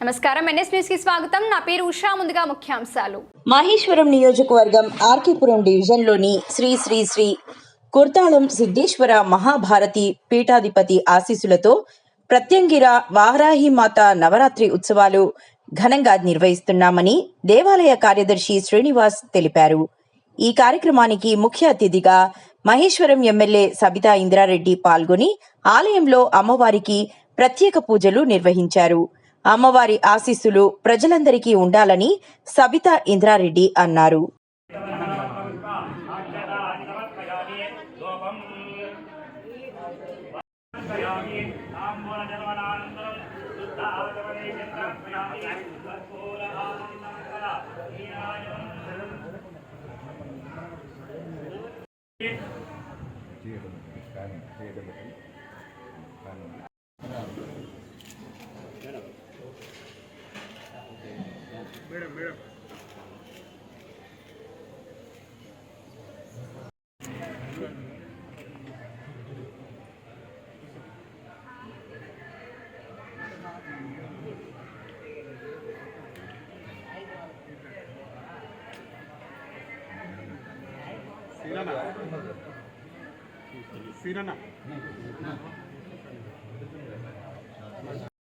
నమస్కారం, NS news కి స్వాగతం. నా పేరు ఉషా. ముందుగా ముఖ్యాంశాలు. మహేశ్వరం నియోజకవర్గం ఆర్కేపురం డివిజన్లోని శ్రీ శ్రీ శ్రీ కుర్తాళం సిద్ధేశ్వర మహాభారతి పీఠాధిపతి ఆశీస్సులతో ప్రత్యంగిర వారాహిమాత నవరాత్రి ఉత్సవాలు ఘనంగా నిర్వహిస్తున్నామని దేవాలయ కార్యదర్శి శ్రీనివాస్ తెలిపారు. ఈ కార్యక్రమానికి ముఖ్య అతిథిగా మహేశ్వరం ఎమ్మెల్యే సబితా ఇంద్రారెడ్డి పాల్గొని ఆలయంలో అమ్మవారికి ప్రత్యేక పూజలు నిర్వహించారు. అమ్మవారి ఆశీస్సులు ప్రజలందరికీ ఉండాలని సబితా ఇంద్రారెడ్డి అన్నారు.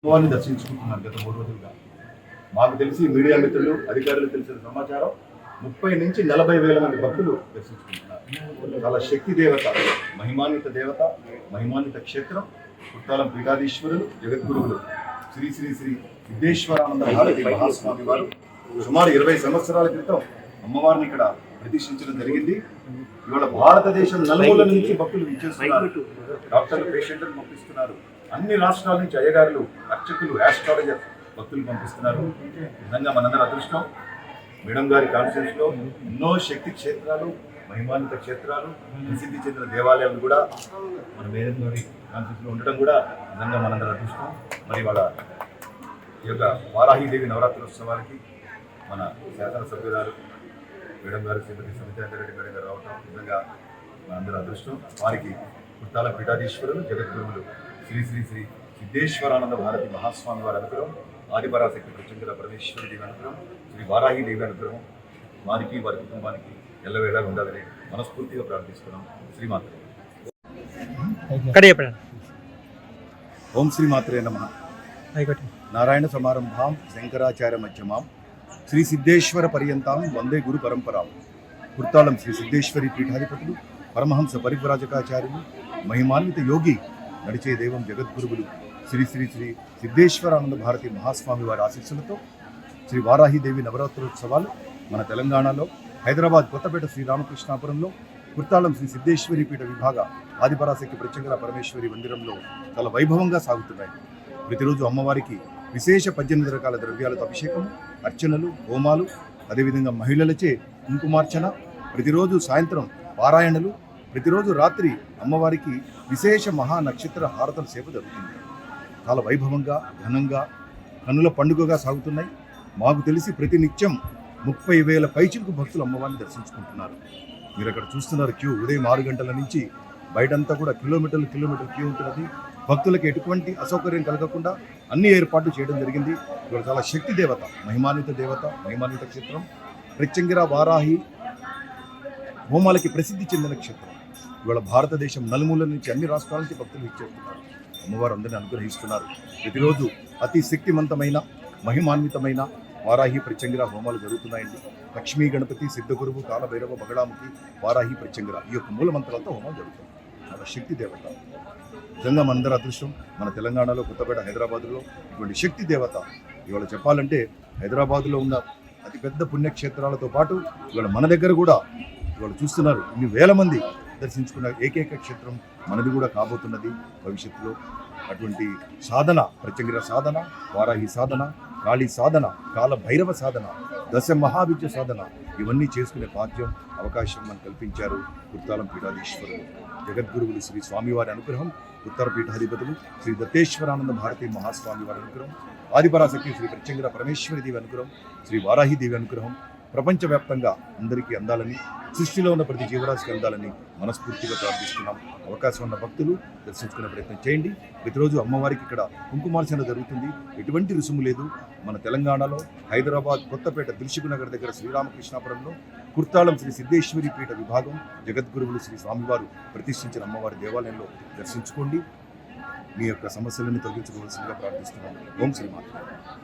అమ్మవారిని దర్శించుకుంటున్నారు. గత 3 రోజులుగా మాకు తెలిసి మీడియా మిత్రులు అధికారులు తెలిసిన సమాచారం 30 నుంచి 40 వేల మంది భక్తులు దర్శించుకుంటున్నారు. చాలా శక్తి దేవత, మహిమాన్విత దేవత, మహిమాన్విత క్షేత్రం కుర్తాళం పీఠాధీశ్వరులు జగద్గురువులు శ్రీ శ్రీ శ్రీ సిద్ధేశ్వరానంద భారతి మహాస్వామి వారు సుమారు 20 సంవత్సరాల క్రితం అమ్మవారిని ఇక్కడ ప్రతిష్ఠించడం జరిగింది. ఇవాళ భారతదేశం నలుమూల నుంచి భక్తులు ఇచ్చేస్తున్నారు. డాక్టర్లు పేషెంట్లను పంపిస్తున్నారు. అన్ని రాష్ట్రాల నుంచి అయ్యగారులు, అర్చకులు, ఆస్ట్రాలజర్ భక్తులు పంపిస్తున్నారు. నిజంగా మనందరి అదృష్టం. మేడం గారి కాన్ఫరెన్స్ లో ఎన్నో శక్తి క్షేత్రాలు, మహిమాన్విత క్షేత్రాలు, ప్రసిద్ధి చెందిన దేవాలయాలు కూడా మన మేడం గారి కాన్ఫరెన్స్ లో ఉండటం కూడా నిజంగా మనందరి అదృష్టం. మరి వాళ్ళ ఈ యొక్క వారాహీదేవి నవరాత్రోత్సవానికి మన శాసనసభ్యురాలు మేడం గారు శ్రీమతి సబితా ఇంద్రారెడ్డి మేడం గారు రావటం నిజంగా మనందరి అదృష్టం. వారికి కుర్తాళం పీఠాధీశ్వరులు జగద్గురువులు శ్రీ శ్రీ శ్రీ సిద్ధేశ్వరానంద భారతి మహాస్వామి వారి అనుగ్రహం, ఆదిపరాశక్తి ప్రత్యంగిర పరమేశ్వరి దేవి అనుగ్రహం, శ్రీ వారాహి దేవి అనుగ్రహం వారికి వారి కుటుంబానికి ఎల్లవేళ ఉండాలని మనస్ఫూర్తిగా ప్రార్థిస్తున్నాం. శ్రీమాత్రే ఓం శ్రీమాత్రే నమః. నారాయణ సమారంభాం శంకరాచార్య మధ్యమాం శ్రీ సిద్ధేశ్వర పర్యంతం వందే గురు పరంపరాం. కుర్తాళం శ్రీ సిద్ధేశ్వరి పీఠాధిపతులు పరమహంస పరివ్రాజకాచార్యులు మహిమాన్విత యోగి నడిచే దైవం జగద్గురువులు శ్రీ శ్రీ శ్రీ సిద్ధేశ్వరానంద భారతి మహాస్వామి వారి ఆశీస్సులతో శ్రీ వారాహిదేవి నవరాత్రోత్సవాలు మన తెలంగాణలో హైదరాబాద్ కొత్తపేట శ్రీరామకృష్ణాపురంలో కుర్తాళం శ్రీ సిద్ధేశ్వరి పీఠ విభాగ ఆదిపరాశక్తి ప్రత్యంగిర పరమేశ్వరి మందిరంలో చాలా వైభవంగా సాగుతున్నాయి. ప్రతిరోజు అమ్మవారికి విశేష 18 రకాల ద్రవ్యాలతో అభిషేకం, అర్చనలు, హోమాలు, అదేవిధంగా మహిళలచే కుంకుమార్చన, ప్రతిరోజు సాయంత్రం పారాయణలు, ప్రతిరోజు రాత్రి అమ్మవారికి విశేష మహా నక్షత్ర హారతల సేవ జరుగుతుంది. చాలా వైభవంగా, ఘనంగా, కన్నుల పండుగగా సాగుతున్నాయి. మాకు తెలిసి ప్రతి నిత్యం 30,000 పైచిలకు భక్తులు అమ్మవారిని దర్శించుకుంటున్నారు. మీరు అక్కడ చూస్తున్నారు క్యూ. ఉదయం 6 గంటల నుంచి బయటంతా కూడా కిలోమీటర్లు క్యూ ఉంటున్నది. భక్తులకు ఎటువంటి అసౌకర్యం కలగకుండా అన్ని ఏర్పాట్లు చేయడం జరిగింది. ఇవాళ చాలా శక్తి దేవత, మహిమాన్విత దేవత, మహిమాన్విత క్షేత్రం, ప్రత్యంగిర వారాహి హోమాలకి ప్రసిద్ధి చెందిన క్షేత్రం. ఇవాళ భారతదేశం నలుమూల నుంచి అన్ని రాష్ట్రాల నుంచి భక్తులు ఇచ్చేస్తున్నారు. అమ్మవారు అందరినీ అనుగ్రహిస్తున్నారు. ప్రతిరోజు అతి శక్తివంతమైన, మహిమాన్వితమైన వారాహి ప్రత్యంగిర హోమాలు జరుగుతున్నాయండి. లక్ష్మీ గణపతి, సిద్ధగురువు, కాలభైరవ, బగడాముఖి, వారాహి ప్రత్యంగిర ఈ యొక్క మూల మంత్రాలతో హోమం జరుగుతుంది. చాలా శక్తి దేవత. నిజంగా మనందరి అదృష్టం. మన తెలంగాణలో కొత్తపేట హైదరాబాద్లో ఇటువంటి శక్తి దేవత. ఇవాళ చెప్పాలంటే హైదరాబాద్లో ఉన్న అతిపెద్ద పుణ్యక్షేత్రాలతో పాటు ఇవాళ మన దగ్గర కూడా ఇవాళ చూస్తున్నారు ఇన్ని వేల మంది దర్శించుకున్న ఏకైక క్షేత్రం మనది కూడా కాబోతున్నది భవిష్యత్తులో. అటువంటి సాధన, ప్రత్యంగిర సాధన, వారాహి సాధన, కాళీ సాధన, కాల భైరవ సాధన, దశ మహావిద్య సాధన ఇవన్నీ చేసుకునే భాగ్యం, అవకాశం మనకు కల్పించారు కుర్తాళం పీఠాధీశ్వరులు జగద్గురువులు శ్రీ స్వామివారి అనుగ్రహం, ఉత్తర పీఠాధిపతులు శ్రీ దత్తేశ్వరానంద భారతి మహాస్వామి వారి అనుగ్రహం, ఆదిపరాశక్తి శ్రీ ప్రత్యంగిర పరమేశ్వరి దేవి అనుగ్రహం, శ్రీ వారాహి దేవి అనుగ్రహం ప్రపంచవ్యాప్తంగా అందరికీ అందాలని, సృష్టిలో ఉన్న ప్రతి జీవరాశికి అందాలని మనస్ఫూర్తిగా ప్రార్థిస్తున్నాం. అవకాశం ఉన్న భక్తులు దర్శించుకునే ప్రయత్నం చేయండి. ప్రతిరోజు అమ్మవారికి ఇక్కడ కుంకుమార్చన జరుగుతుంది. ఎటువంటి రుసుము లేదు. మన తెలంగాణలో హైదరాబాద్ కొత్తపేట దిల్సుఖ్ నగర్ దగ్గర శ్రీరామకృష్ణాపురంలో కుర్తాళం శ్రీ సిద్ధేశ్వరి పీఠ విభాగం జగద్గురువులు శ్రీ స్వామివారు ప్రతిష్ఠించిన అమ్మవారి దేవాలయంలో దర్శించుకోండి. మీ యొక్క సమస్యలను తొలగించుకోవాల్సిందిగా ప్రార్థిస్తున్నాను. ఓం శ్రీ మాత్రే.